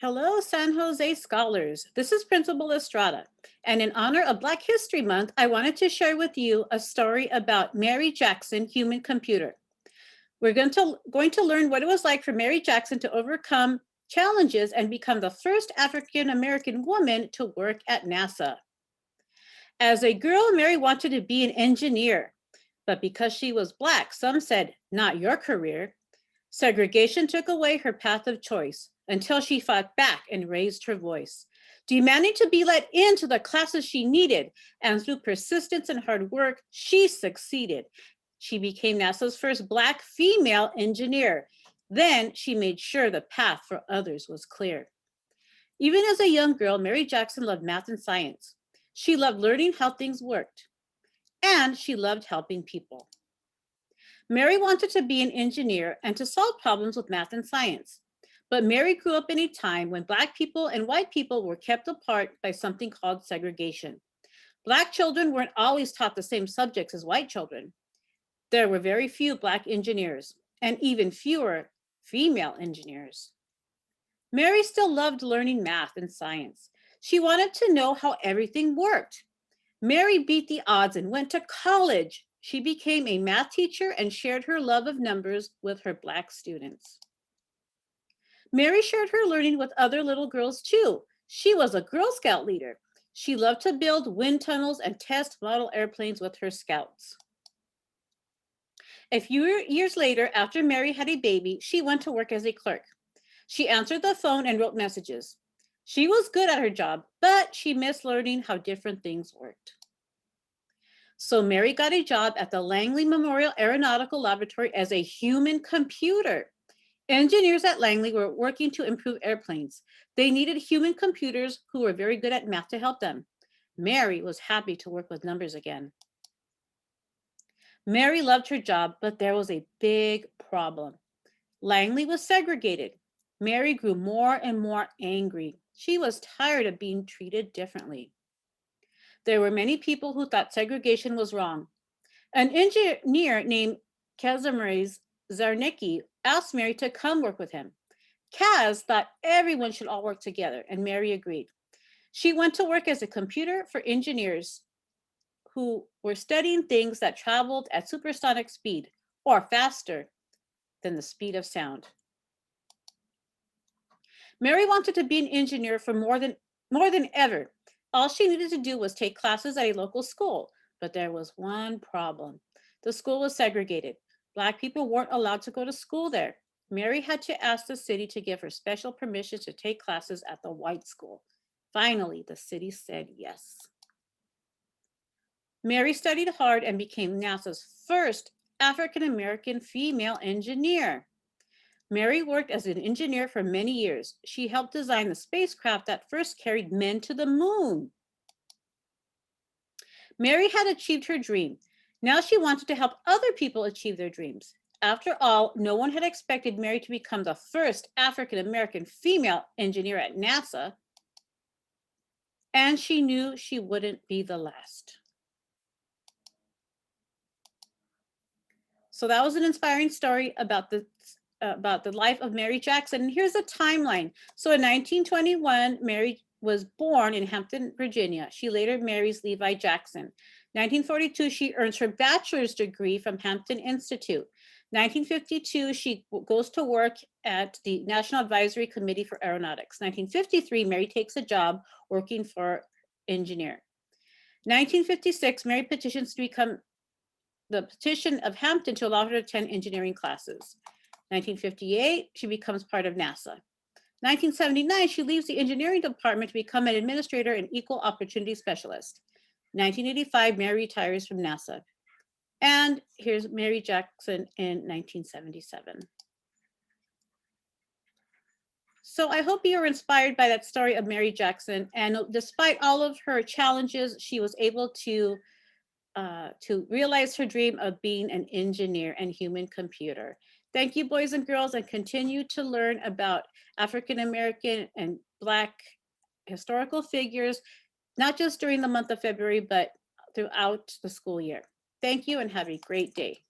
Hello, San Jose scholars. This is Principal Estrada. And in honor of Black History Month, I wanted to share with you a story about Mary Jackson, human computer. We're going to learn what it was like for Mary Jackson to overcome challenges and become the first African American woman to work at NASA. As a girl, Mary wanted to be an engineer, but because she was Black, some said, not your career. Segregation took away her path of choice until she fought back and raised her voice, demanding to be let into the classes she needed. And through persistence and hard work, she succeeded. She became NASA's first Black female engineer. Then she made sure the path for others was clear. Even as a young girl, Mary Jackson loved math and science. She loved learning how things worked, and she loved helping people. Mary wanted to be an engineer and to solve problems with math and science. But Mary grew up in a time when Black people and white people were kept apart by something called segregation. Black children weren't always taught the same subjects as white children. There were very few Black engineers and even fewer female engineers. Mary still loved learning math and science. She wanted to know how everything worked. Mary beat the odds and went to college. She became a math teacher and shared her love of numbers with her Black students. Mary shared her learning with other little girls too. She was a Girl Scout leader. She loved to build wind tunnels and test model airplanes with her scouts. A few years later, after Mary had a baby, she went to work as a clerk. She answered the phone and wrote messages. She was good at her job, but she missed learning how different things worked. So Mary got a job at the Langley Memorial Aeronautical Laboratory as a human computer. Engineers at Langley were working to improve airplanes. They needed human computers who were very good at math to help them. Mary was happy to work with numbers again. Mary loved her job, but there was a big problem. Langley was segregated. Mary grew more and more angry. She was tired of being treated differently. There were many people who thought segregation was wrong. An engineer named Kazimierz Zarnicki asked Mary to come work with him. Kaz thought everyone should all work together, and Mary agreed. She went to work as a computer for engineers who were studying things that traveled at supersonic speed, or faster than the speed of sound. Mary wanted to be an engineer for more than ever. All she needed to do was take classes at a local school, but there was one problem. The school was segregated. Black people weren't allowed to go to school there. Mary had to ask the city to give her special permission to take classes at the white school. Finally, the city said yes. Mary studied hard and became NASA's first African-American female engineer. Mary worked as an engineer for many years. She helped design the spacecraft that first carried men to the moon. Mary had achieved her dream. Now she wanted to help other people achieve their dreams. After all, no one had expected Mary to become the first African-American female engineer at NASA, and she knew she wouldn't be the last. So that was an inspiring story about the life of Mary Jackson. And here's a timeline. So in 1921, Mary was born in Hampton, Virginia. She later marries Levi Jackson. 1942, she earns her bachelor's degree from Hampton Institute. 1952, she goes to work at the National Advisory Committee for Aeronautics. 1953, Mary takes a job working for engineer. 1956, Mary petitions to become the petition of Hampton to allow her to attend engineering classes. 1958, she becomes part of NASA. 1979, she leaves the engineering department to become an administrator and equal opportunity specialist. 1985, Mary retires from NASA. And here's Mary Jackson in 1977. So I hope you were inspired by that story of Mary Jackson. And despite all of her challenges, she was able to realize her dream of being an engineer and human computer. Thank you, boys and girls, and continue to learn about African-American and Black historical figures, not just during the month of February, but throughout the school year. Thank you and have a great day.